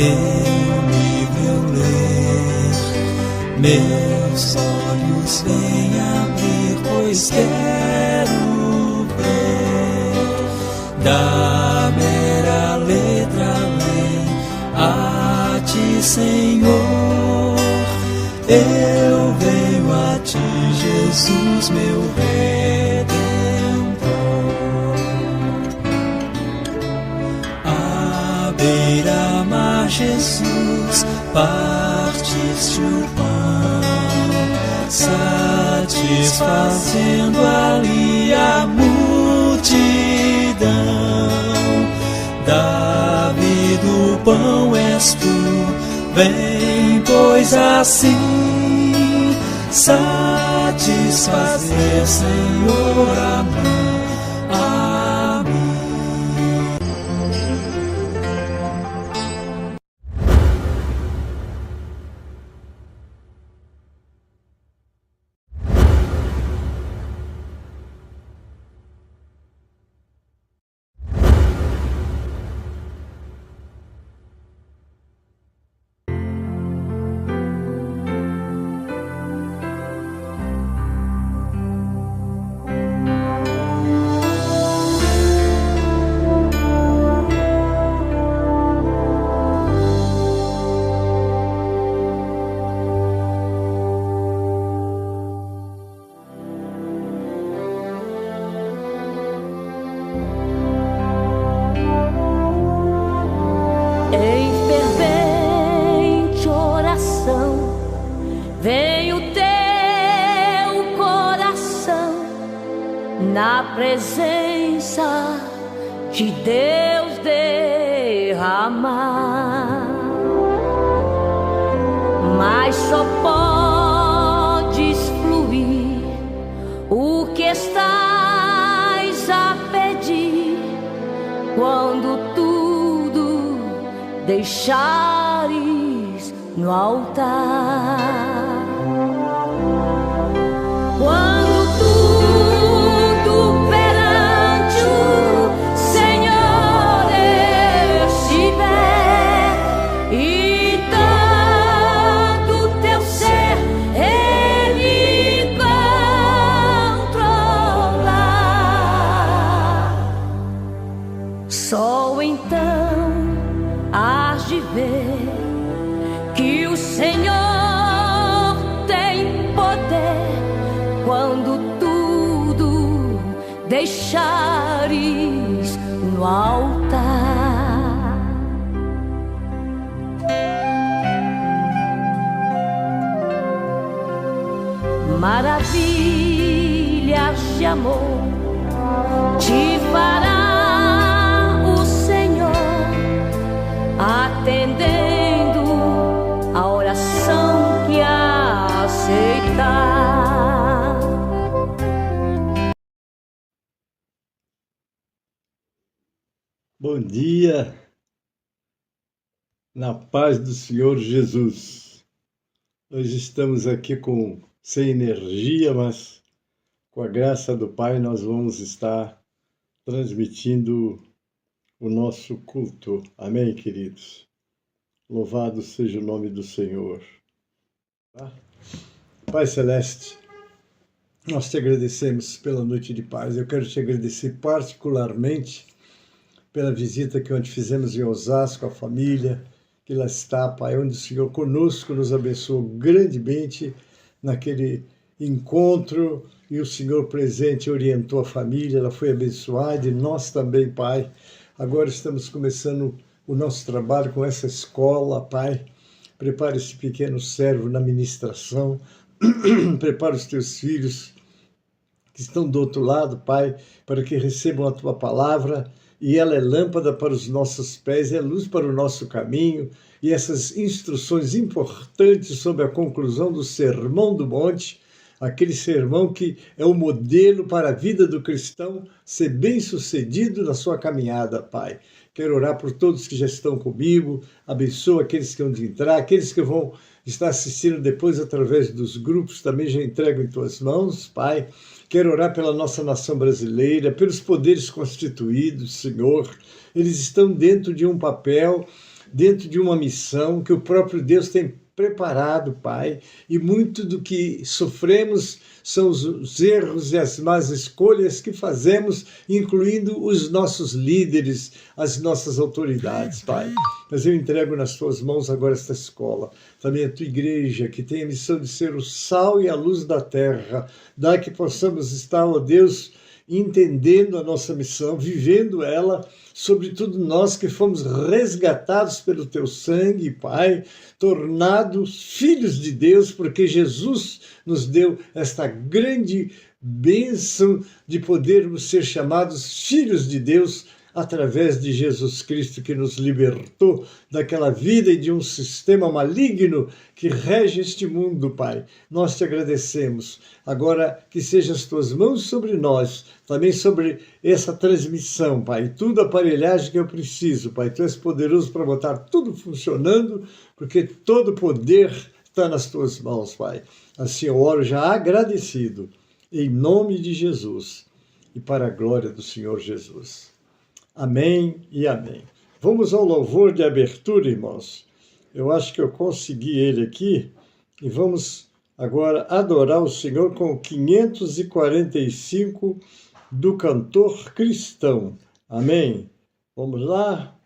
teu livro eu ler, meus olhos vêm abrir, pois quero ver da mera letra além a ti, Senhor. Eu venho a ti, Jesus, meu Redentor. À beira-mar, Jesus, partiste o pão, satisfazendo ali a multidão. Davi do pão és tu, vem, pois assim satisfazer, Senhor, a mim. Na presença de Deus derramar, mas só podes fluir o que estás a pedir quando tudo deixares no altar. Quando tudo perante o Senhor estiver e todo teu ser Ele controlar, só então hás de ver que o Senhor tem poder quando tudo deixares no altar. Maravilhas de amor te fará o Senhor, atendendo a oração que aceitar. Bom dia, na paz do Senhor Jesus. Nós estamos aqui sem energia, mas com a graça do Pai nós vamos estar transmitindo o nosso culto. Amém, queridos? Louvado seja o nome do Senhor. Pai Celeste, nós te agradecemos pela noite de paz. Eu quero te agradecer particularmente pela visita que ontem fizemos em Osasco, a família que lá está, Pai, onde o Senhor conosco nos abençoou grandemente naquele encontro, e o Senhor presente orientou a família, ela foi abençoada, e nós também, Pai. Agora estamos começando o nosso trabalho com essa escola, Pai. Prepara esse pequeno servo na ministração, prepara os teus filhos que estão do outro lado, Pai, para que recebam a tua palavra, e ela é lâmpada para os nossos pés, é luz para o nosso caminho, e essas instruções importantes sobre a conclusão do Sermão do Monte, aquele sermão que é o modelo para a vida do cristão ser bem-sucedido na sua caminhada, Pai. Quero orar por todos que já estão comigo, abençoa aqueles que vão entrar, aqueles que vão estar assistindo depois através dos grupos, também já entrego em tuas mãos, Pai. Quero orar pela nossa nação brasileira, pelos poderes constituídos, Senhor. Eles estão dentro de um papel dentro de uma missão que o próprio Deus tem preparado, Pai, e muito do que sofremos são os erros e as más escolhas que fazemos, incluindo os nossos líderes, as nossas autoridades, Pai. Mas eu entrego nas tuas mãos agora esta escola, também a tua igreja, que tem a missão de ser o sal e a luz da terra. Dá que possamos estar, ó Deus, entendendo a nossa missão, vivendo ela, sobretudo nós que fomos resgatados pelo teu sangue, Pai, tornados filhos de Deus, porque Jesus nos deu esta grande bênção de podermos ser chamados filhos de Deus através de Jesus Cristo, que nos libertou daquela vida e de um sistema maligno que rege este mundo, Pai. Nós te agradecemos. Agora que sejam as tuas mãos sobre nós, também sobre essa transmissão, Pai. Tudo a aparelhagem que eu preciso, Pai. Tu és poderoso para botar tudo funcionando, porque todo poder está nas tuas mãos, Pai. Assim eu oro já agradecido, em nome de Jesus e para a glória do Senhor Jesus. Amém e amém. Vamos ao louvor de abertura, irmãos. Eu acho que eu consegui ele aqui e vamos agora adorar o Senhor com o 545 do cantor cristão. Amém? Vamos lá?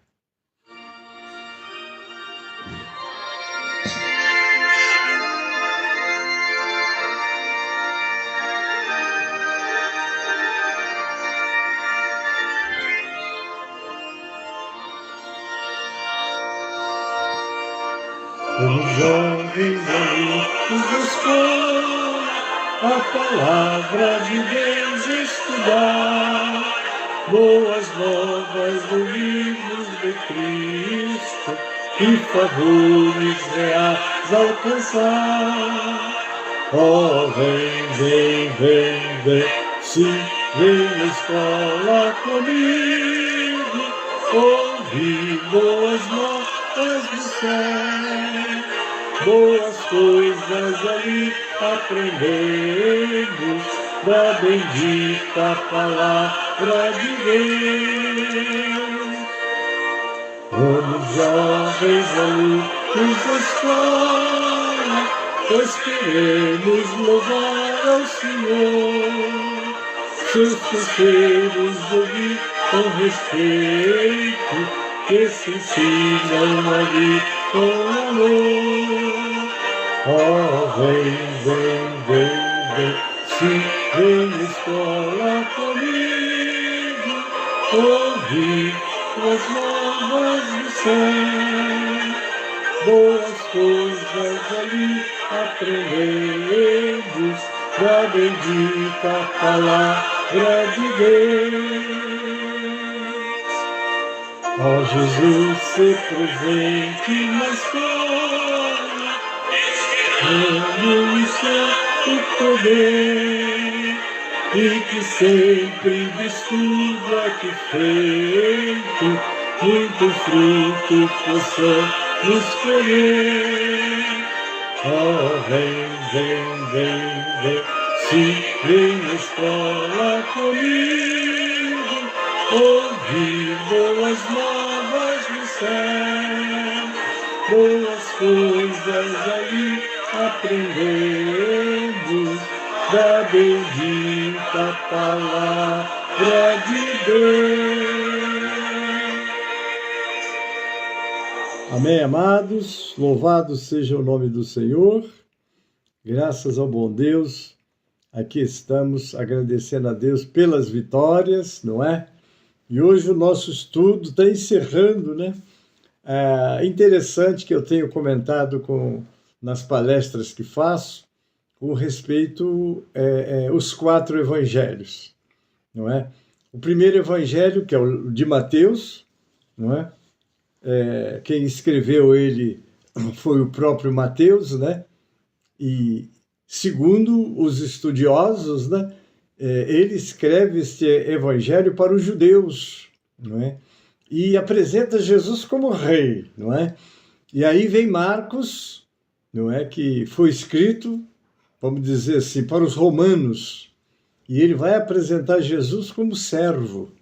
Os jovens amigos escolhem a palavra de Deus estudar, boas novas ouvidos de Cristo e favores reais alcançar. Oh, vem, vem, vem, vem, sim, vem na escola comigo, ouvir boas novas do céu. Boas coisas ali aprendemos da bendita palavra de Deus. Vamos, jovens, ali nos escola, pois queremos louvar ao Senhor. Seus conselhos ouvir com respeito, que se ensinam ali com amor. Oh, vem, vem, vem, vem, sim, vem na escola comigo, ouvir as novas do céu. Boas coisas ali aprendemos da bendita palavra de Deus. Ó Jesus, ser presente na escola, anunciar o poder, e que sempre de estudo aqui feito, muito fruto possamos colher. Oh, vem, vem, vem, vem, sim, vem na escola comigo, ouvir boas novas do céu. Boas coisas ali aprendemos da bendita palavra de Deus. Amém, amados? Louvado seja o nome do Senhor. Graças ao bom Deus, aqui estamos agradecendo a Deus pelas vitórias, não é? E hoje o nosso estudo está encerrando, né? É interessante que eu tenho comentado nas palestras que faço com respeito os 4 evangelhos, não é? O primeiro evangelho, que é o de Mateus, não é? Quem escreveu ele foi o próprio Mateus, né? E segundo os estudiosos, né? Ele escreve este evangelho para os judeus, não é? E apresenta Jesus como rei, não é? E aí vem Marcos, não é? Que foi escrito, vamos dizer assim, para os romanos, e ele vai apresentar Jesus como servo.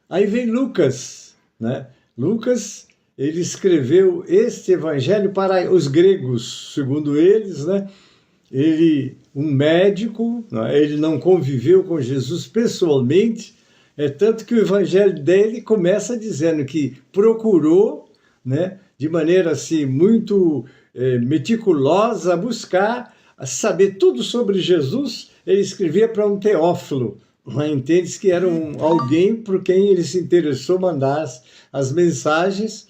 Aí vem Lucas, né? Lucas, ele escreveu este evangelho para os gregos, segundo eles, né? Ele, um médico, ele não conviveu com Jesus pessoalmente, tanto que o evangelho dele começa dizendo que procurou, né, de maneira assim muito meticulosa, buscar saber tudo sobre Jesus. Ele escrevia para um Teófilo, entende que era alguém por quem ele se interessou mandar as mensagens.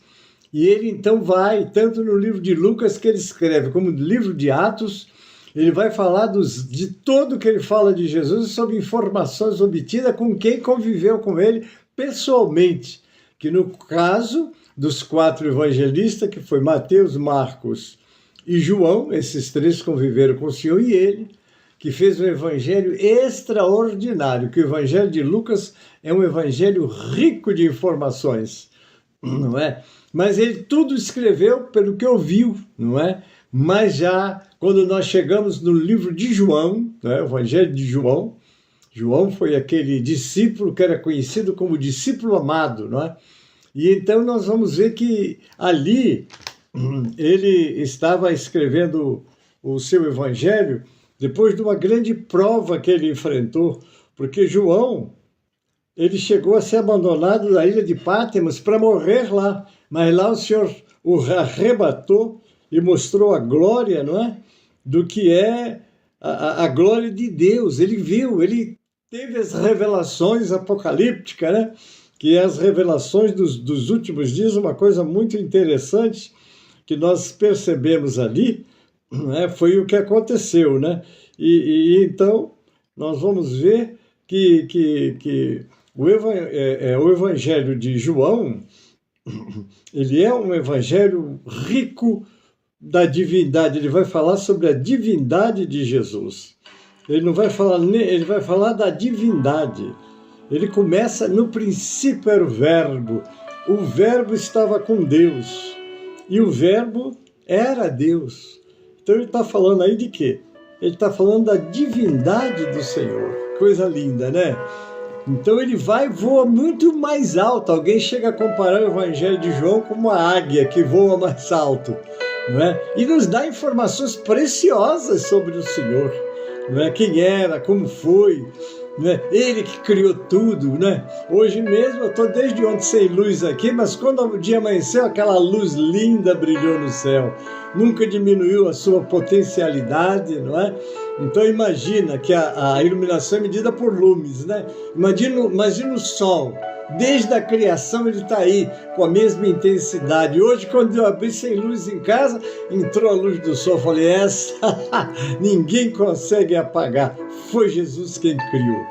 E ele então vai, tanto no livro de Lucas que ele escreve, como no livro de Atos, ele vai falar de tudo que ele fala de Jesus, sobre informações obtidas com quem conviveu com ele pessoalmente, que no caso dos 4 evangelistas, que foi Mateus, Marcos e João, esses 3 conviveram com o Senhor, e ele, que fez um evangelho extraordinário, que o evangelho de Lucas é um evangelho rico de informações, não é? Mas ele tudo escreveu pelo que ouviu, não é? Mas já quando nós chegamos no livro de João, né, o evangelho de João, João foi aquele discípulo que era conhecido como discípulo amado, não é? E então nós vamos ver que ali ele estava escrevendo o seu evangelho depois de uma grande prova que ele enfrentou, porque João, ele chegou a ser abandonado da ilha de Pátimos para morrer lá, mas lá o Senhor o arrebatou e mostrou a glória, não é? Do que é a glória de Deus. Ele viu, ele teve as revelações apocalípticas, né? Que é as revelações dos últimos dias, uma coisa muito interessante que nós percebemos ali, né? Foi o que aconteceu, né? E então nós vamos ver que o evangelho de João, ele é um evangelho rico da divindade. Ele vai falar sobre a divindade de Jesus. Ele não vai falar, ele vai falar da divindade. Ele começa, no princípio era o verbo estava com Deus, e o verbo era Deus. Então ele está falando aí de quê? Ele está falando da divindade do Senhor. Coisa linda, né? Então ele voa muito mais alto. Alguém chega a comparar o evangelho de João com uma águia que voa mais alto, não é? E nos dá informações preciosas sobre o Senhor, não é? Quem era, como foi, né? Ele que criou tudo, né? Hoje mesmo eu estou desde ontem sem luz aqui, mas quando o dia amanheceu, aquela luz linda brilhou no céu. Nunca diminuiu a sua potencialidade, não é? Então imagina que a iluminação é medida por lumes, né? Imagina o sol. Desde a criação ele está aí com a mesma intensidade. Hoje, quando eu abri sem luz em casa, entrou a luz do sol. Eu falei, essa ninguém consegue apagar. Foi Jesus quem criou.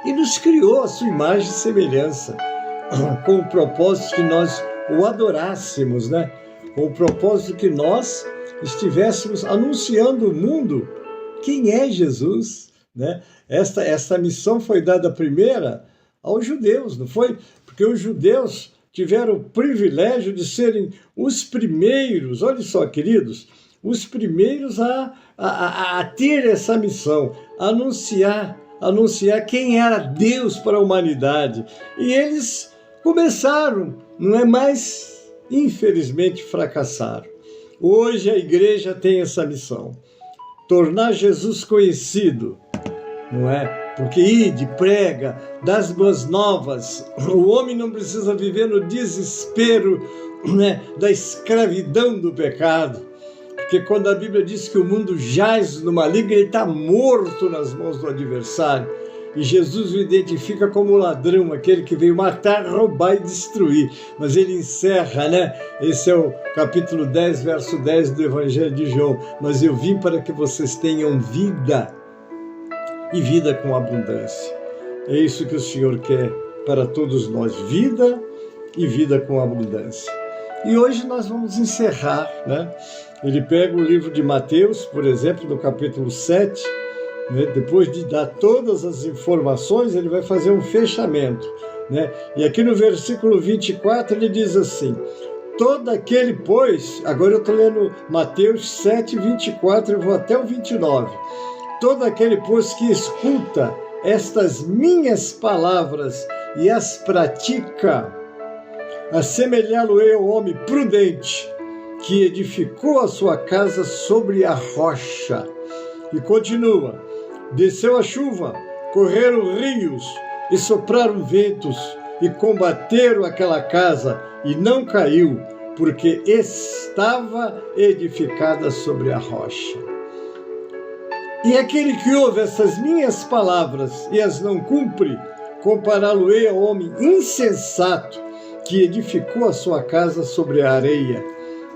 E nos criou a sua imagem e semelhança, com o propósito que nós o adorássemos, né? Com o propósito que nós estivéssemos anunciando o mundo quem é Jesus, né? Esta missão foi dada primeira aos judeus, não foi? Porque os judeus tiveram o privilégio de serem os primeiros, olha só, queridos, os primeiros a ter essa missão, anunciar quem era Deus para a humanidade. E eles começaram, não é mais, infelizmente fracassaram. Hoje a igreja tem essa missão, tornar Jesus conhecido, não é? Porque ide, prega, dá as boas novas. O homem não precisa viver no desespero, né, da escravidão do pecado. Porque quando a Bíblia diz que o mundo jaz no maligno, ele está morto nas mãos do adversário. E Jesus o identifica como ladrão, aquele que veio matar, roubar e destruir. Mas ele encerra, né? Esse é o capítulo 10, verso 10 do Evangelho de João. Mas eu vim para que vocês tenham vida, e vida com abundância. É isso que o Senhor quer para todos nós, vida e vida com abundância. E hoje nós vamos encerrar, né? Ele pega o livro de Mateus, por exemplo, no capítulo 7, né? Depois de dar todas as informações, ele vai fazer um fechamento, né? E aqui no versículo 24 ele diz assim, todo aquele, pois, agora eu estou lendo Mateus 7, 24, eu vou até o 29, todo aquele, pois, que escuta estas minhas palavras e as pratica, assemelhá-lo-ei ao homem prudente, que edificou a sua casa sobre a rocha. E continua: desceu a chuva, correram rios e sopraram ventos, e combateram aquela casa, e não caiu, porque estava edificada sobre a rocha. E aquele que ouve essas minhas palavras e as não cumpre, compará-lo-ei ao homem insensato, que edificou a sua casa sobre a areia.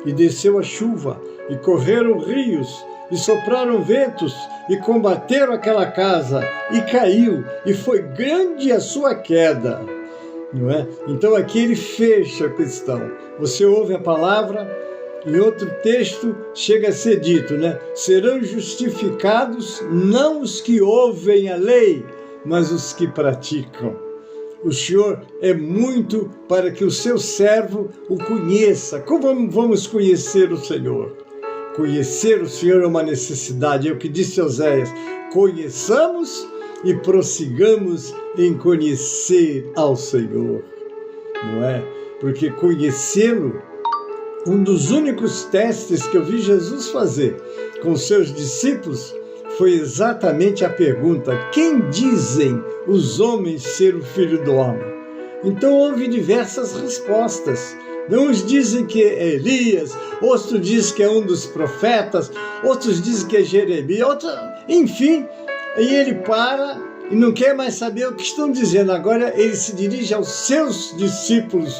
E desceu a chuva, e correram rios, e sopraram ventos, e combateram aquela casa, e caiu, e foi grande a sua queda. Não é? Então aqui ele fecha a questão. Você ouve a palavra, em outro texto chega a ser dito, né? Serão justificados não os que ouvem a lei, mas os que praticam. O Senhor é muito para que o seu servo o conheça. Como vamos conhecer o Senhor? Conhecer o Senhor é uma necessidade. É o que disse Oséias: conheçamos e prossigamos em conhecer ao Senhor. Não é? Porque conhecê-lo, um dos únicos testes que eu vi Jesus fazer com seus discípulos, foi exatamente a pergunta: quem dizem os homens ser o Filho do Homem? Então houve diversas respostas. Uns dizem que é Elias, outros dizem que é um dos profetas, outros dizem que é Jeremias, enfim. E ele para e não quer mais saber o que estão dizendo. Agora ele se dirige aos seus discípulos,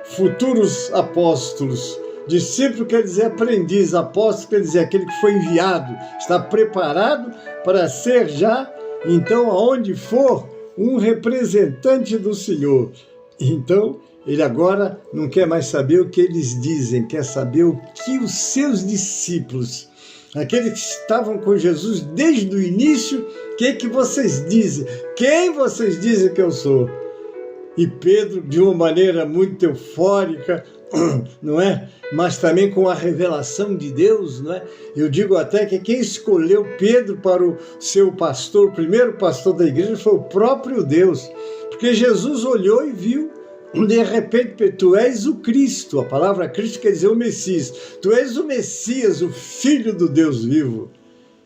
futuros apóstolos. Discípulo quer dizer aprendiz, apóstolo quer dizer aquele que foi enviado, está preparado para ser já, então, aonde for, um representante do Senhor. Então, ele agora não quer mais saber o que eles dizem, quer saber o que os seus discípulos, aqueles que estavam com Jesus desde o início, o que vocês dizem? Quem vocês dizem que eu sou? E Pedro, de uma maneira muito eufórica, não é? Mas também com a revelação de Deus, não é? Eu digo até que quem escolheu Pedro para o seu pastor, o primeiro pastor da igreja, foi o próprio Deus. Porque Jesus olhou e viu, de repente, tu és o Cristo. A palavra Cristo quer dizer o Messias. Tu és o Messias, o Filho do Deus vivo.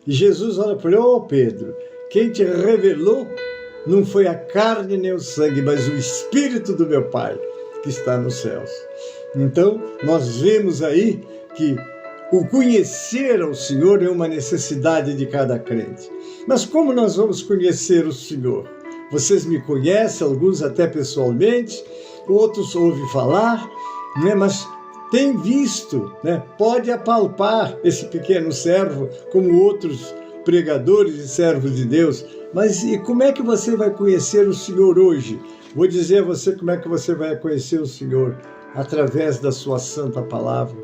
E Jesus olha para ele: ô Pedro, quem te revelou não foi a carne nem o sangue, mas o Espírito do meu Pai, que está nos céus. Então, nós vemos aí que o conhecer ao Senhor é uma necessidade de cada crente. Mas como nós vamos conhecer o Senhor? Vocês me conhecem, alguns até pessoalmente, outros ouvem falar, né? Mas tem visto, né? Pode apalpar esse pequeno servo, como outros pregadores e servos de Deus. Mas e como é que você vai conhecer o Senhor hoje? Vou dizer a você como é que você vai conhecer o Senhor: através da sua santa palavra.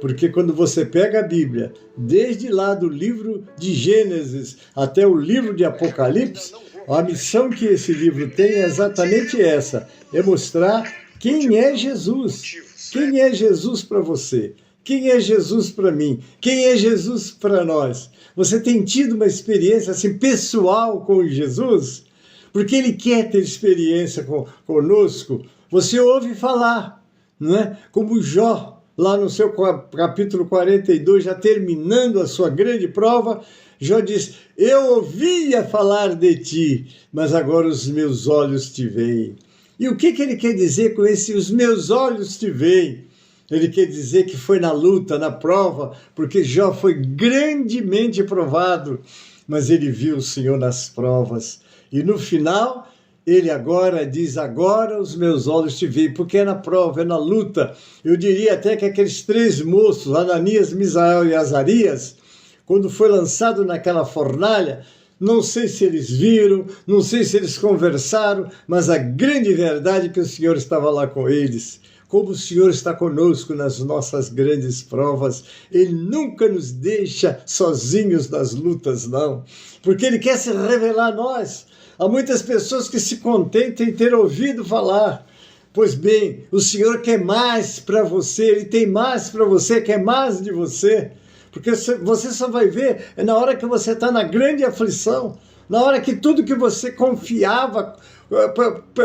Porque quando você pega a Bíblia, desde lá do livro de Gênesis até o livro de Apocalipse, a missão que esse livro tem é exatamente essa: é mostrar quem é Jesus. Quem é Jesus para você? Quem é Jesus para mim? Quem é Jesus para nós? Você tem tido uma experiência assim pessoal com Jesus? Porque Ele quer ter experiência conosco. Você ouve falar, não é? Como Jó, lá no seu capítulo 42, já terminando a sua grande prova, Jó diz: eu ouvia falar de ti, mas agora os meus olhos te veem. E o que ele quer dizer com esse os meus olhos te veem? Ele quer dizer que foi na luta, na prova, porque Jó foi grandemente provado, mas ele viu o Senhor nas provas. E no final, ele agora diz: agora os meus olhos te veem, porque é na prova, é na luta. Eu diria até que aqueles três moços, Ananias, Misael e Azarias, quando foi lançado naquela fornalha, não sei se eles viram, não sei se eles conversaram, mas a grande verdade é que o Senhor estava lá com eles. Como o Senhor está conosco nas nossas grandes provas. Ele nunca nos deixa sozinhos nas lutas, não. Porque Ele quer se revelar a nós. Há muitas pessoas que se contentam em ter ouvido falar. Pois bem, o Senhor quer mais para você, Ele tem mais para você, quer mais de você. Porque você só vai ver na hora que você está na grande aflição, na hora que tudo que você confiava,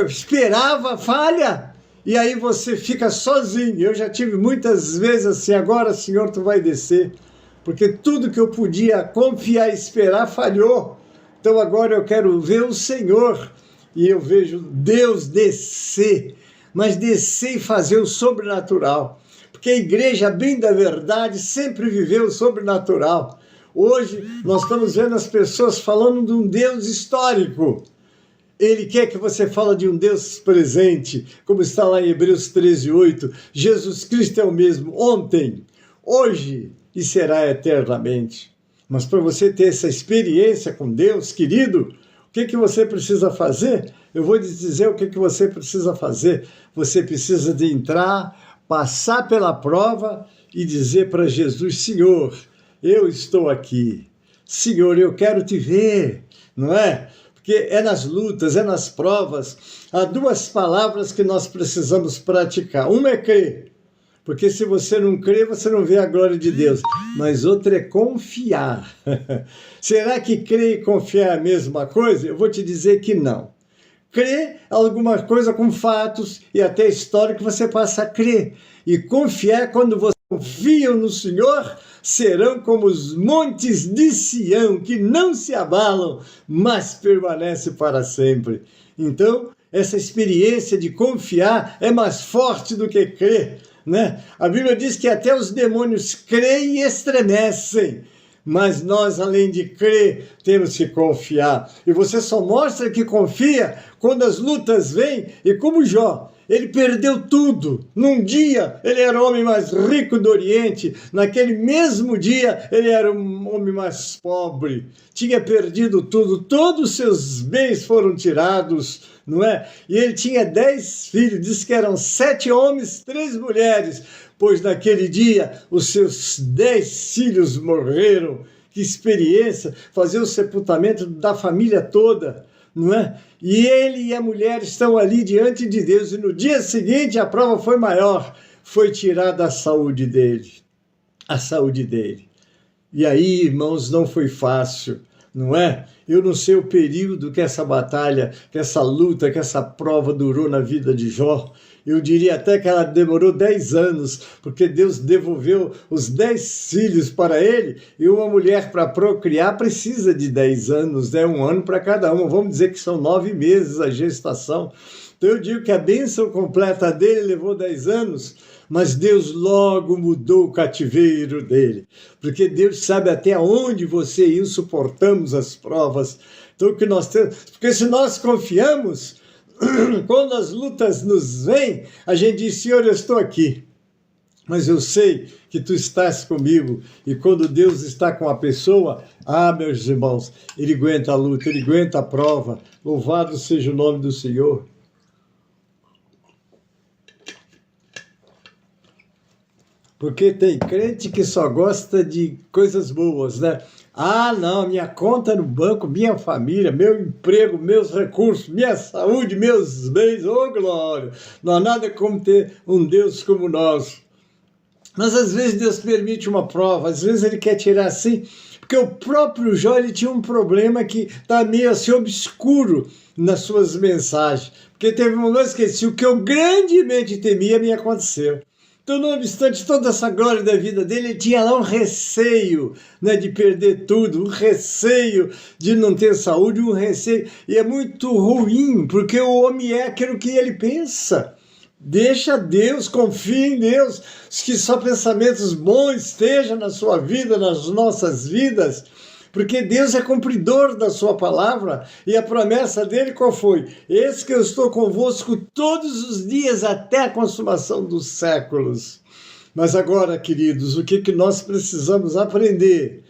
esperava, falha. e aí você fica sozinho. Eu já tive muitas vezes assim, agora, Senhor, tu vai descer, porque tudo que eu podia confiar e esperar falhou. Então agora eu quero ver o Senhor, e eu vejo Deus descer, mas descer e fazer o sobrenatural, porque a igreja, bem da verdade, sempre viveu o sobrenatural. Hoje nós estamos vendo as pessoas falando de um Deus histórico. Ele quer que você fale de um Deus presente, como está lá em Hebreus 13:8. Jesus Cristo é o mesmo ontem, hoje e será eternamente. Mas para você ter essa experiência com Deus, querido, o que você precisa fazer? Eu vou te dizer o que você precisa fazer. Você precisa de entrar, passar pela prova e dizer para Jesus: Senhor, eu estou aqui. Senhor, eu quero te ver, não é? Porque é nas lutas, é nas provas. Há duas palavras que nós precisamos praticar. Uma é crer, porque se você não crê, você não vê a glória de Deus. Mas outra é confiar. Será que crer e confiar é a mesma coisa? Eu vou te dizer que não. Crer é alguma coisa com fatos e até história que você passa a crer. E confiar é quando você confia no Senhor, serão como os montes de Sião, que não se abalam, mas permanecem para sempre. Então, essa experiência de confiar é mais forte do que crer, né? A Bíblia diz que até os demônios creem e estremecem. Mas nós, além de crer, temos que confiar. E você só mostra que confia quando as lutas vêm. E como Jó, ele perdeu tudo. Num dia, ele era o homem mais rico do Oriente. Naquele mesmo dia, ele era o homem mais pobre. Tinha perdido tudo. Todos os seus bens foram tirados, não é? E ele tinha 10 filhos. Diz que eram 7 homens, 3 mulheres. Pois naquele dia os seus 10 filhos morreram. Que experiência, fazer o sepultamento da família toda, não é? E ele e a mulher estão ali diante de Deus, e no dia seguinte a prova foi maior, foi tirada a saúde dele, E aí, irmãos, não foi fácil, não é? Eu não sei o período que essa batalha, que essa luta, que essa prova durou na vida de Jó. Eu diria até que ela demorou 10 anos, porque Deus devolveu os 10 filhos para ele, e uma mulher para procriar precisa de 10 anos, né? 1 ano para cada uma. Vamos dizer que são 9 meses a gestação. Então eu digo que a bênção completa dele levou 10 anos, mas Deus logo mudou o cativeiro dele, porque Deus sabe até onde você e eu suportamos as provas. Então o que nós temos, porque se nós confiamos, quando as lutas nos vêm, a gente diz: Senhor, eu estou aqui, mas eu sei que tu estás comigo. E quando Deus está com a pessoa, meus irmãos, ele aguenta a luta, ele aguenta a prova. Louvado seja o nome do Senhor. Porque tem crente que só gosta de coisas boas, né? Não, minha conta no banco, minha família, meu emprego, meus recursos, minha saúde, meus bens, glória! Não há nada como ter um Deus como nós. Mas às vezes Deus permite uma prova, às vezes ele quer tirar assim, porque o próprio Jó, ele tinha um problema que está meio assim obscuro nas suas mensagens. Porque teve momentos que ele disse: o que eu grandemente temia me aconteceu. Então, não obstante toda essa glória da vida dele, ele tinha lá um receio, né, de perder tudo, um receio de não ter saúde, um receio. E é muito ruim, porque o homem é aquilo que ele pensa. Deixa Deus, confia em Deus, que só pensamentos bons estejam na sua vida, nas nossas vidas. Porque Deus é cumpridor da sua palavra, e a promessa dele qual foi? Eis que eu estou convosco todos os dias até a consumação dos séculos. Mas agora, queridos, o que nós precisamos aprender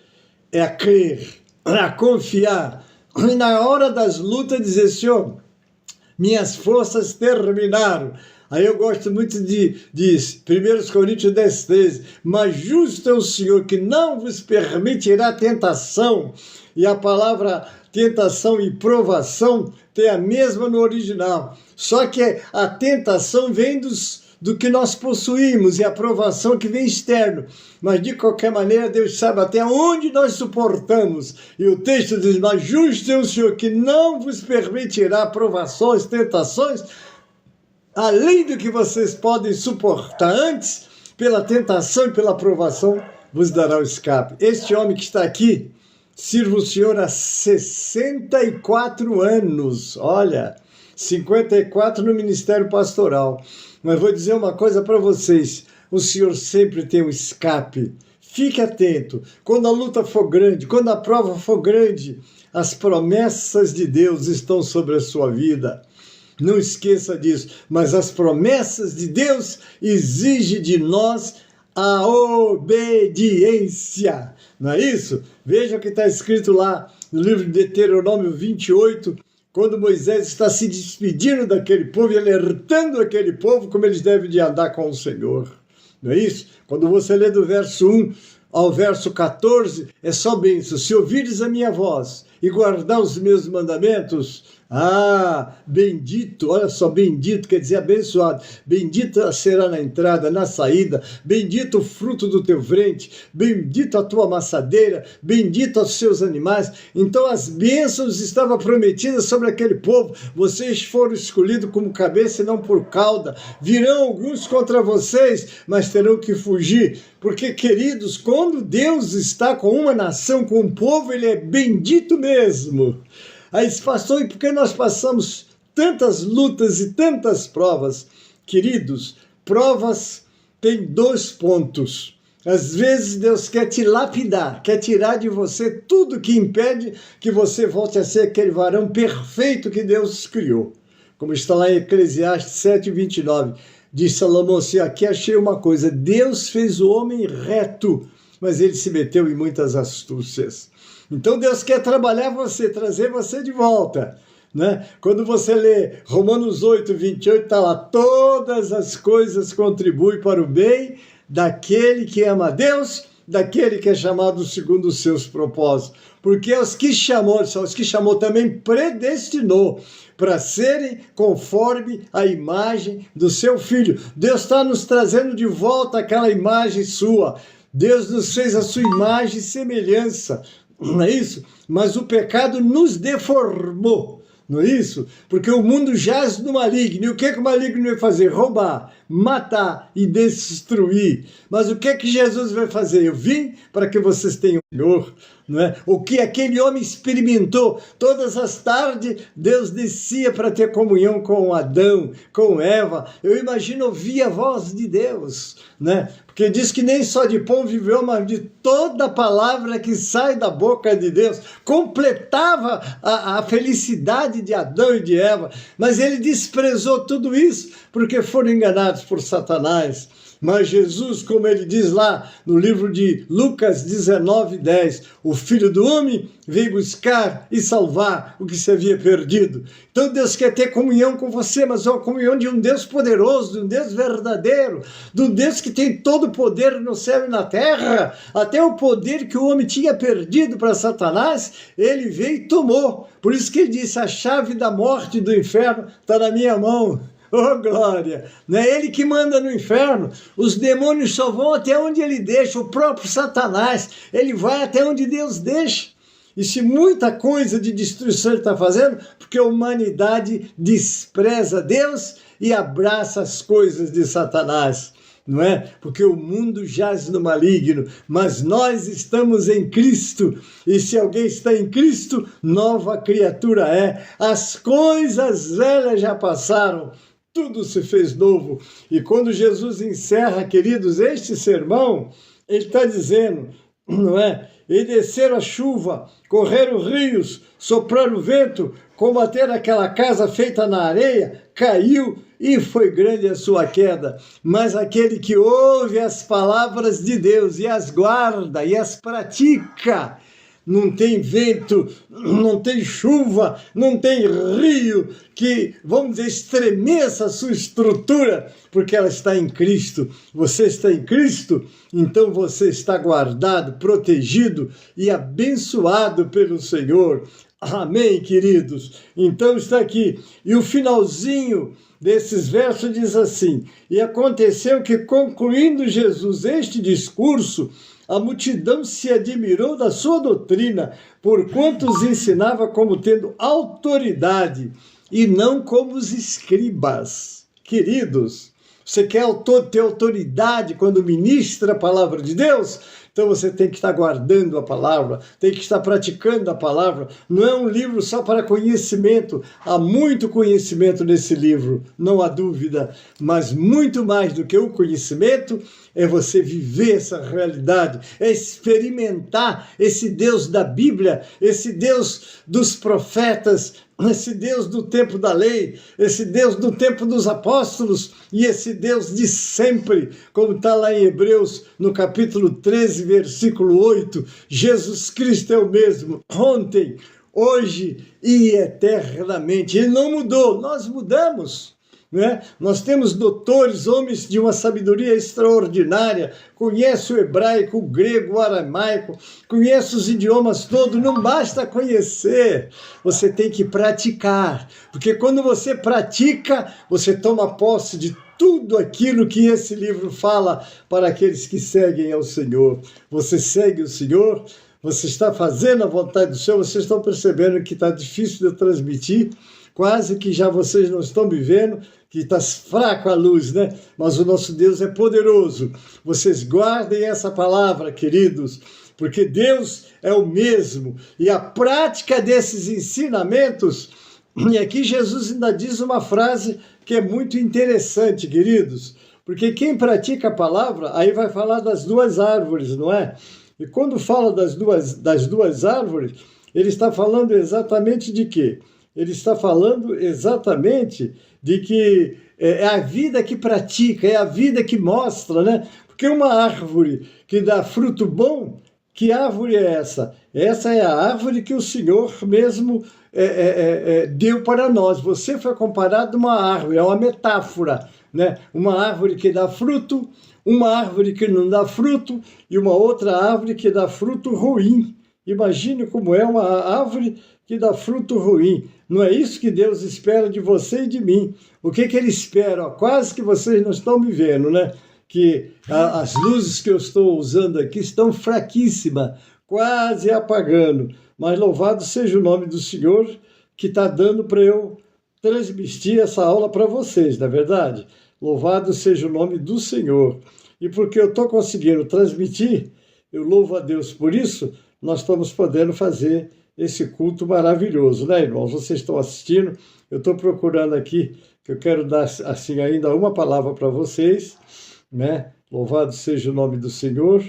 é a crer, a confiar, e na hora das lutas dizer: Senhor, minhas forças terminaram. Aí eu gosto muito de 1 Coríntios 10:13, mas justo é o Senhor que não vos permitirá tentação. E a palavra tentação e provação tem a mesma no original. Só que a tentação vem do que nós possuímos e a provação que vem externo. Mas de qualquer maneira Deus sabe até onde nós suportamos. E o texto diz: mas justo é o Senhor que não vos permitirá provações, tentações, além do que vocês podem suportar antes, pela tentação e pela provação, vos dará o escape. Este homem que está aqui, sirva o Senhor há 64 anos. Olha, 54 no ministério pastoral. Mas vou dizer uma coisa para vocês, o Senhor sempre tem um escape. Fique atento, quando a luta for grande, quando a prova for grande, as promessas de Deus estão sobre a sua vida. Não esqueça disso, mas as promessas de Deus exigem de nós a obediência. Não é isso? Veja o que está escrito lá no livro de Deuteronômio 28, quando Moisés está se despedindo daquele povo e alertando aquele povo como eles devem de andar com o Senhor. Não é isso? Quando você lê do verso 1 ao verso 14, é só bênção. Se ouvires a minha voz e guardar os meus mandamentos, bendito, olha só, bendito quer dizer abençoado, bendita será na entrada, na saída, bendito o fruto do teu ventre, bendito a tua amassadeira, bendito os seus animais. Então as bênçãos estavam prometidas sobre aquele povo. Vocês foram escolhidos como cabeça e não por cauda. Virão alguns contra vocês, mas terão que fugir, porque, queridos, quando Deus está com uma nação, com um povo, ele é bendito mesmo. Aí, pastor, e por que nós passamos tantas lutas e tantas provas? Queridos, provas têm 2 pontos. Às vezes Deus quer te lapidar, quer tirar de você tudo que impede que você volte a ser aquele varão perfeito que Deus criou. Como está lá em Eclesiastes 7:29, diz Salomão assim, aqui achei uma coisa, Deus fez o homem reto, mas ele se meteu em muitas astúcias. Então Deus quer trabalhar você, trazer você de volta, né? Quando você lê Romanos 8:28, está lá, todas as coisas contribuem para o bem daquele que ama a Deus, daquele que é chamado segundo os seus propósitos. Porque os que chamou também predestinou para serem conforme a imagem do seu Filho. Deus está nos trazendo de volta aquela imagem sua. Deus nos fez a sua imagem e semelhança. Não é isso? Mas o pecado nos deformou, não é isso? Porque o mundo jaz no maligno. E o que o maligno vai fazer? Roubar, matar e destruir. Mas o que Jesus vai fazer? Eu vim para que vocês tenham Senhor, não é? O que aquele homem experimentou, todas as tardes Deus descia para ter comunhão com Adão, com Eva. Eu imagino ouvir a voz de Deus, né? Porque diz que nem só de pão viveu, mas de toda palavra que sai da boca de Deus. Completava a felicidade de Adão e de Eva. Mas ele desprezou tudo isso porque foram enganados por Satanás. Mas Jesus, como ele diz lá no livro de Lucas 19:10, o Filho do Homem veio buscar e salvar o que se havia perdido. Então Deus quer ter comunhão com você, mas uma comunhão de um Deus poderoso, de um Deus verdadeiro, de um Deus que tem todo o poder no céu e na terra, até o poder que o homem tinha perdido para Satanás, ele veio e tomou. Por isso que ele disse, a chave da morte e do inferno está na minha mão. Oh, glória! Não é ele que manda no inferno. Os demônios só vão até onde ele deixa. O próprio Satanás, ele vai até onde Deus deixa. E se muita coisa de destruição ele está fazendo, porque a humanidade despreza Deus e abraça as coisas de Satanás. Não é? Porque o mundo jaz no maligno, mas nós estamos em Cristo. E se alguém está em Cristo, nova criatura é. As coisas velhas já passaram. Tudo se fez novo. E quando Jesus encerra, queridos, este sermão, ele está dizendo, não é? E descer a chuva, correr os rios, soprar o vento, combater aquela casa feita na areia, caiu e foi grande a sua queda. Mas aquele que ouve as palavras de Deus e as guarda e as pratica, não tem vento, não tem chuva, não tem rio que, vamos dizer, estremeça a sua estrutura, porque ela está em Cristo. Você está em Cristo, então você está guardado, protegido e abençoado pelo Senhor. Amém, queridos? Então está aqui. E o finalzinho desses versos diz assim, e aconteceu que, concluindo Jesus este discurso, a multidão se admirou da sua doutrina, porquanto os ensinava como tendo autoridade, e não como os escribas. Queridos, você quer ter autoridade quando ministra a palavra de Deus? Então você tem que estar guardando a palavra, tem que estar praticando a palavra. Não é um livro só para conhecimento. Há muito conhecimento nesse livro, não há dúvida. Mas muito mais do que o conhecimento é você viver essa realidade, é experimentar esse Deus da Bíblia, esse Deus dos profetas, esse Deus do tempo da lei, esse Deus do tempo dos apóstolos e esse Deus de sempre, como está lá em Hebreus, no capítulo 13, versículo 8, Jesus Cristo é o mesmo, ontem, hoje e eternamente. Ele não mudou, nós mudamos. Né? Nós temos doutores, homens de uma sabedoria extraordinária, conhece o hebraico, o grego, o aramaico, conhece os idiomas todos, não basta conhecer, você tem que praticar, porque quando você pratica, você toma posse de tudo aquilo que esse livro fala para aqueles que seguem ao Senhor. Você segue o Senhor, você está fazendo a vontade do Senhor, vocês estão percebendo que está difícil de eu transmitir, quase que já vocês não estão me vendo, que está fraco a luz, né? Mas o nosso Deus é poderoso. Vocês guardem essa palavra, queridos, porque Deus é o mesmo. E a prática desses ensinamentos, e aqui Jesus ainda diz uma frase que é muito interessante, queridos, porque quem pratica a palavra, aí vai falar das duas árvores, não é? E quando fala das duas árvores, ele está falando exatamente de quê? Ele está falando exatamente de que é a vida que pratica, é a vida que mostra, né? Porque uma árvore que dá fruto bom, que árvore é essa? Essa é a árvore que o Senhor mesmo deu para nós. Você foi comparado a uma árvore, é uma metáfora, né? Uma árvore que dá fruto, uma árvore que não dá fruto e uma outra árvore que dá fruto ruim. Imagine como é uma árvore que dá fruto ruim. Não é isso que Deus espera de você e de mim. O que Ele espera? Quase que vocês não estão me vendo, né? Que as luzes que eu estou usando aqui estão fraquíssimas, quase apagando. Mas louvado seja o nome do Senhor que está dando para eu transmitir essa aula para vocês, não é verdade? Louvado seja o nome do Senhor. E porque eu estou conseguindo transmitir, eu louvo a Deus por isso, nós estamos podendo fazer esse culto maravilhoso, né, irmãos? Vocês estão assistindo, eu estou procurando aqui, que eu quero dar, assim, ainda uma palavra para vocês, né? Louvado seja o nome do Senhor,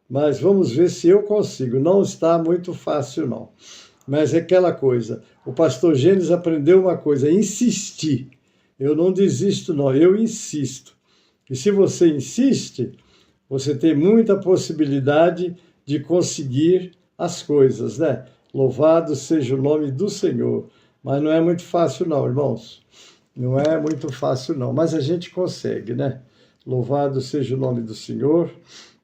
mas vamos ver se eu consigo. Não está muito fácil, não. Mas é aquela coisa, o pastor Gênesis aprendeu uma coisa, insistir. Eu não desisto, não, eu insisto. E se você insiste, você tem muita possibilidade de conseguir as coisas, né? Louvado seja o nome do Senhor. Mas não é muito fácil não, irmãos. Não é muito fácil não, mas a gente consegue, né? Louvado seja o nome do Senhor.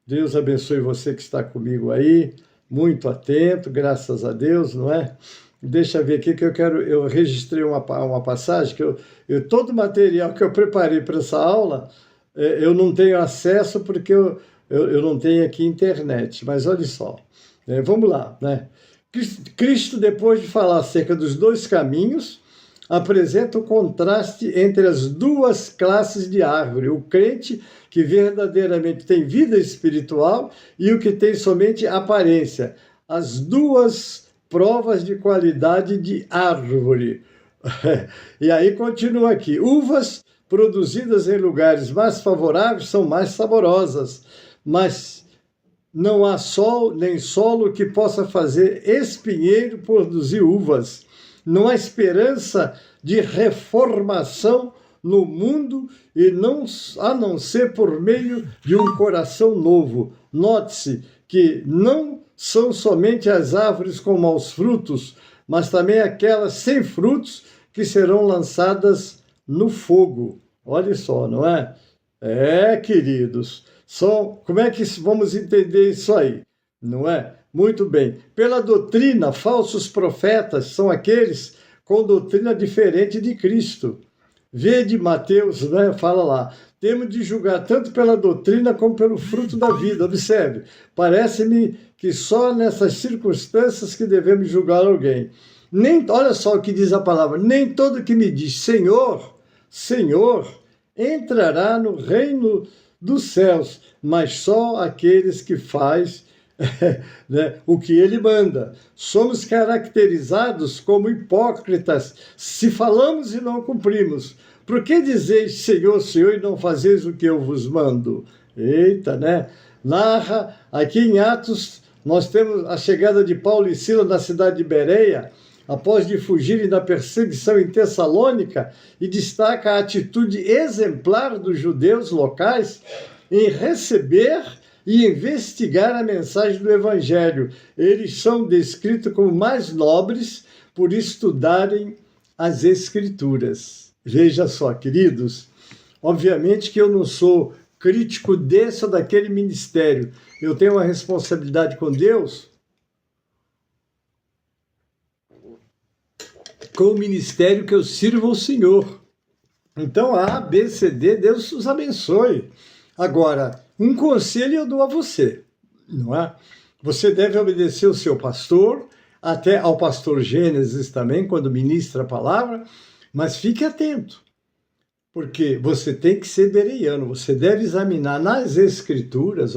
Deus abençoe você que está comigo aí, muito atento, graças a Deus, não é? Deixa eu ver aqui que eu registrei uma passagem, que todo o material que eu preparei para essa aula, eu não tenho acesso porque eu não tenho aqui internet, mas olha só, vamos lá, né? Cristo, depois de falar acerca dos dois caminhos, apresenta o contraste entre as duas classes de árvore, o crente que verdadeiramente tem vida espiritual e o que tem somente aparência, as duas provas de qualidade de árvore. E aí continua aqui, uvas produzidas em lugares mais favoráveis são mais saborosas, mas não há sol nem solo que possa fazer espinheiro produzir uvas. Não há esperança de reformação no mundo a não ser por meio de um coração novo. Note-se que não são somente as árvores com maus frutos, mas também aquelas sem frutos que serão lançadas no fogo. Olha só, não é? Queridos, como é que vamos entender isso aí? Não é? Muito bem. Pela doutrina, falsos profetas são aqueles com doutrina diferente de Cristo. Vede Mateus, né? Fala lá. Temos de julgar tanto pela doutrina como pelo fruto da vida. Observe, parece-me que só nessas circunstâncias que devemos julgar alguém. Olha só o que diz a palavra. Nem todo que me diz Senhor, Senhor, entrará no reino dos céus, mas só aqueles que fazem né, o que ele manda. Somos caracterizados como hipócritas se falamos e não cumprimos. Por que dizeis Senhor, Senhor, e não fazeis o que eu vos mando? Eita, né? Narra aqui em Atos, nós temos a chegada de Paulo e Silas na cidade de Bereia, após de fugirem da perseguição em Tessalônica, e destaca a atitude exemplar dos judeus locais em receber e investigar a mensagem do Evangelho. Eles são descritos como mais nobres por estudarem as Escrituras. Veja só, queridos, obviamente que eu não sou crítico desse ou daquele ministério. Eu tenho uma responsabilidade com Deus, com o ministério que eu sirvo ao Senhor. Então, A, B, C, D, Deus os abençoe. Agora, um conselho eu dou a você, não é? Você deve obedecer o seu pastor, até ao pastor Gênesis também, quando ministra a palavra, mas fique atento, porque você tem que ser bereiano, você deve examinar nas Escrituras,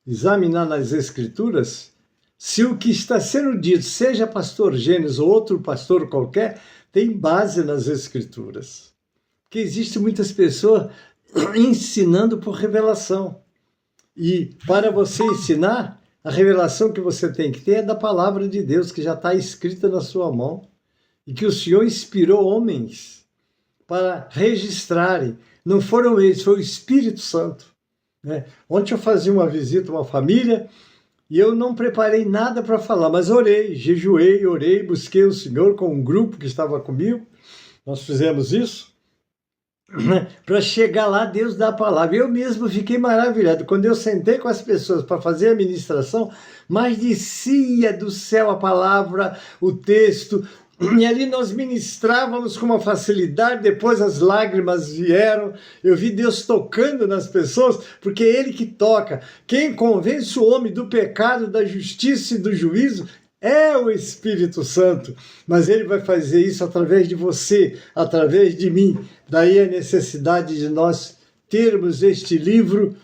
examinar nas Escrituras, se o que está sendo dito, seja pastor Gênesis ou outro pastor qualquer, tem base nas Escrituras. Porque existem muitas pessoas ensinando por revelação. E para você ensinar, a revelação que você tem que ter é da palavra de Deus, que já está escrita na sua mão, e que o Senhor inspirou homens para registrarem. Não foram eles, foi o Espírito Santo. Né? Ontem eu fazia uma visita a uma família, e eu não preparei nada para falar, mas orei, jejuei, orei, busquei o Senhor com um grupo que estava comigo, nós fizemos isso, para chegar lá, Deus dá a palavra. Eu mesmo fiquei maravilhado. Quando eu sentei com as pessoas para fazer a ministração, mas descia do céu a palavra, o texto, e ali nós ministrávamos com uma facilidade, depois as lágrimas vieram, eu vi Deus tocando nas pessoas, porque é Ele que toca. Quem convence o homem do pecado, da justiça e do juízo é o Espírito Santo, mas Ele vai fazer isso através de você, através de mim. Daí a necessidade de nós termos este livro,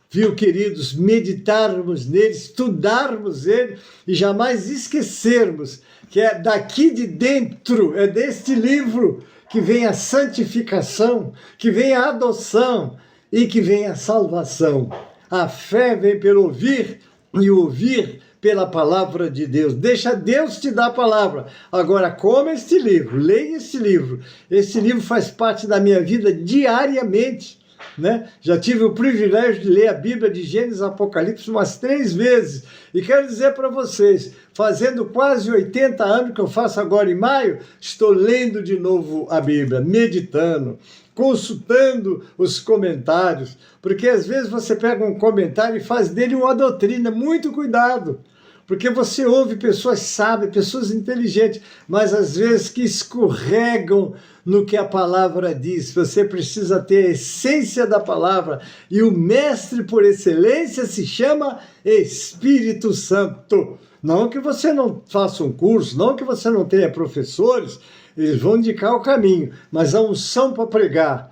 viu, queridos, meditarmos nele, estudarmos ele e jamais esquecermos que é daqui de dentro, é deste livro que vem a santificação, que vem a adoção e que vem a salvação. A fé vem pelo ouvir e ouvir pela palavra de Deus. Deixa Deus te dar a palavra. Agora, coma este livro, leia este livro. Este livro faz parte da minha vida diariamente. Né? Já tive o privilégio de ler a Bíblia de Gênesis e Apocalipse umas 3 vezes. E quero dizer para vocês, fazendo quase 80 anos que eu faço agora em maio, estou lendo de novo a Bíblia, meditando, consultando os comentários, porque às vezes você pega um comentário e faz dele uma doutrina. Muito cuidado, porque você ouve pessoas sábias, pessoas inteligentes, mas às vezes que escorregam no que a palavra diz. Você precisa ter a essência da palavra, e o mestre por excelência se chama Espírito Santo. Não que você não faça um curso, não que você não tenha professores, eles vão indicar o caminho, mas a unção para pregar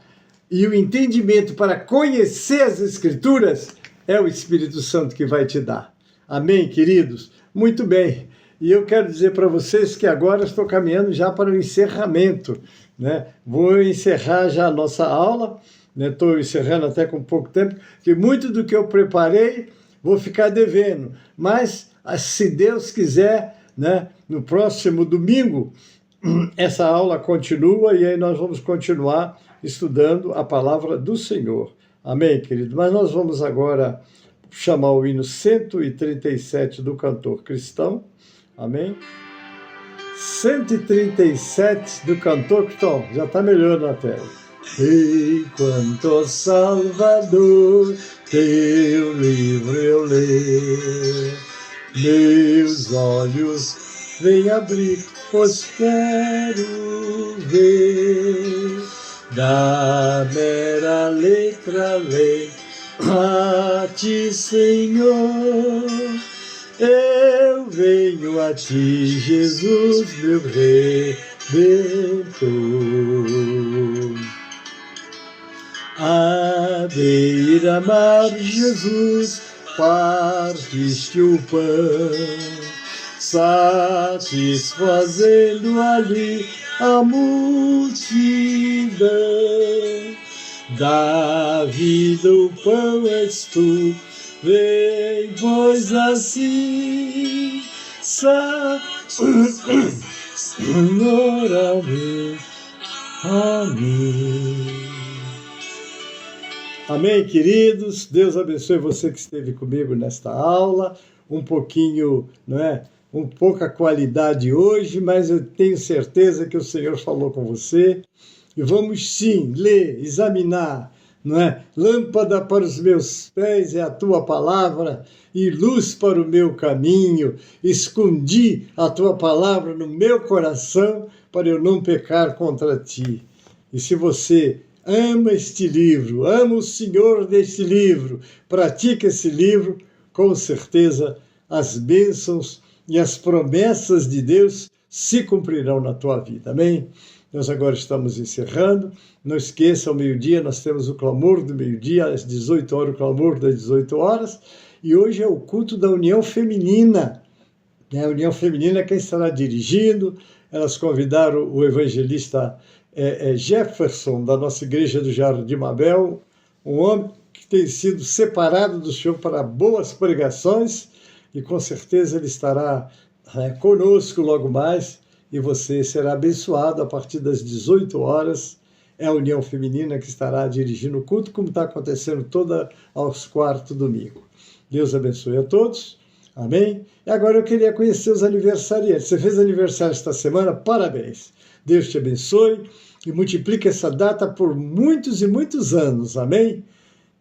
e o entendimento para conhecer as Escrituras é o Espírito Santo que vai te dar. Amém, queridos? Muito bem. E eu quero dizer para vocês que agora estou caminhando já para o encerramento, né? Vou encerrar já a nossa aula, né? Estou encerrando até com pouco tempo, que muito do que eu preparei vou ficar devendo. Mas, se Deus quiser, né? No próximo domingo, essa aula continua e aí nós vamos continuar estudando a palavra do Senhor. Amém, querido? Mas nós vamos agora chamar o hino 137 do cantor cristão. Amém? 137 do cantor cristão. Já está melhor na tela. Enquanto Salvador, teu livro eu ler, meus olhos vem abrir, pois quero ver da mera letra lei a ti, Senhor. Eu venho a ti, Jesus, meu Redentor. à beira-mar, Jesus, partiste o pão, satisfazendo ali a multidão. Da vida o pão és tu, vem, pois assim, Senhor, amém. Amém, queridos. Deus abençoe você que esteve comigo nesta aula. Um pouquinho, pouca qualidade hoje, mas eu tenho certeza que o Senhor falou com você. E vamos sim ler, examinar, Lâmpada para os meus pés é a tua palavra e luz para o meu caminho. Escondi a tua palavra no meu coração para eu não pecar contra ti. E se você ama este livro, ama o Senhor deste livro, pratica esse livro, com certeza as bênçãos e as promessas de Deus se cumprirão na tua vida. Amém? Nós agora estamos encerrando. Não esqueça, ao meio-dia nós temos o clamor do meio-dia, às 18 horas, o clamor das 18 horas. E hoje é o culto da União Feminina. A União Feminina é quem estará dirigindo. Elas convidaram o evangelista Jefferson, da nossa igreja do Jardim Mabel, um homem que tem sido separado do Senhor para boas pregações, e com certeza ele estará conosco logo mais, e você será abençoado a partir das 18 horas. É a União Feminina que estará dirigindo o culto, como está acontecendo aos quartos domingo. Deus abençoe a todos. Amém? E agora eu queria conhecer os aniversariantes. Você fez aniversário esta semana? Parabéns. Deus te abençoe e multiplique essa data por muitos e muitos anos. Amém?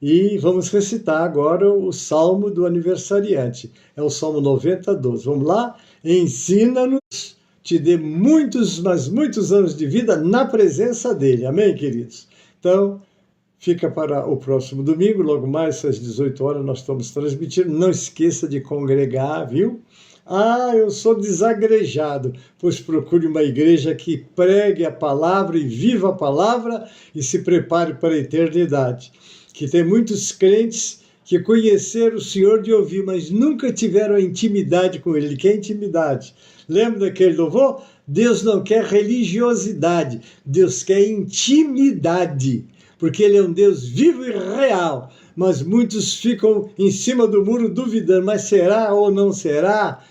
E vamos recitar agora o Salmo do aniversariante. É o Salmo 90:12. Vamos lá? Ensina-nos, te dê muitos, mas muitos anos de vida na presença dele. Amém, queridos? Então, fica para o próximo domingo, logo mais às 18 horas nós estamos transmitindo. Não esqueça de congregar, viu? Eu sou desagrejado, pois procure uma igreja que pregue a palavra e viva a palavra e se prepare para a eternidade. Que tem muitos crentes que conheceram o Senhor de ouvir, mas nunca tiveram a intimidade com Ele. Ele quer intimidade. Lembra daquele louvor? Deus não quer religiosidade, Deus quer intimidade, porque Ele é um Deus vivo e real. Mas muitos ficam em cima do muro duvidando, mas será ou não será?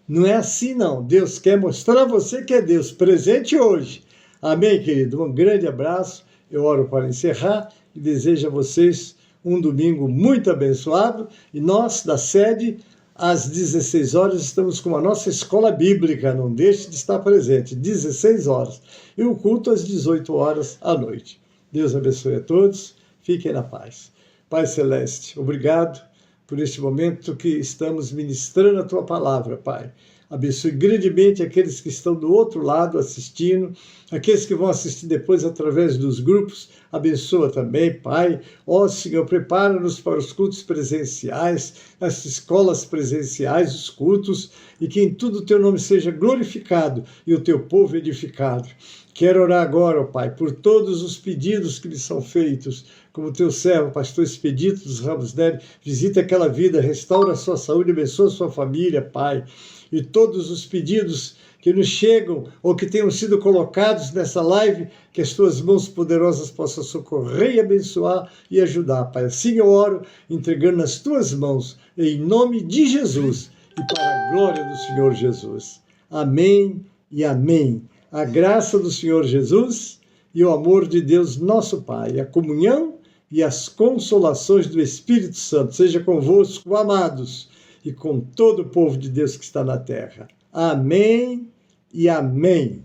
Não é assim não. Deus quer mostrar a você que é Deus presente hoje. Amém, querido? Um grande abraço. Eu oro para encerrar e desejo a vocês um domingo muito abençoado. E nós, da sede, às 16 horas, estamos com a nossa escola bíblica. Não deixe de estar presente. 16 horas. E o culto às 18 horas à noite. Deus abençoe a todos. Fiquem na paz. Pai Celeste, obrigado por este momento que estamos ministrando a Tua palavra, Pai. Abençoe grandemente aqueles que estão do outro lado assistindo, aqueles que vão assistir depois através dos grupos. Abençoa também, Pai. Senhor, prepara-nos para os cultos presenciais, as escolas presenciais, os cultos, e que em tudo o Teu nome seja glorificado e o Teu povo edificado. Quero orar agora, Pai, por todos os pedidos que lhe são feitos, como Teu servo, pastor Expedito dos Ramos Nery, visita aquela vida, restaura a sua saúde, abençoa a sua família, Pai. E todos os pedidos que nos chegam ou que tenham sido colocados nessa live, que as Tuas mãos poderosas possam socorrer e abençoar e ajudar, Pai. Assim eu oro, entregando nas Tuas mãos, em nome de Jesus e para a glória do Senhor Jesus. Amém e amém. A graça do Senhor Jesus e o amor de Deus nosso Pai, a comunhão e as consolações do Espírito Santo seja convosco, amados, e com todo o povo de Deus que está na terra. Amém e amém.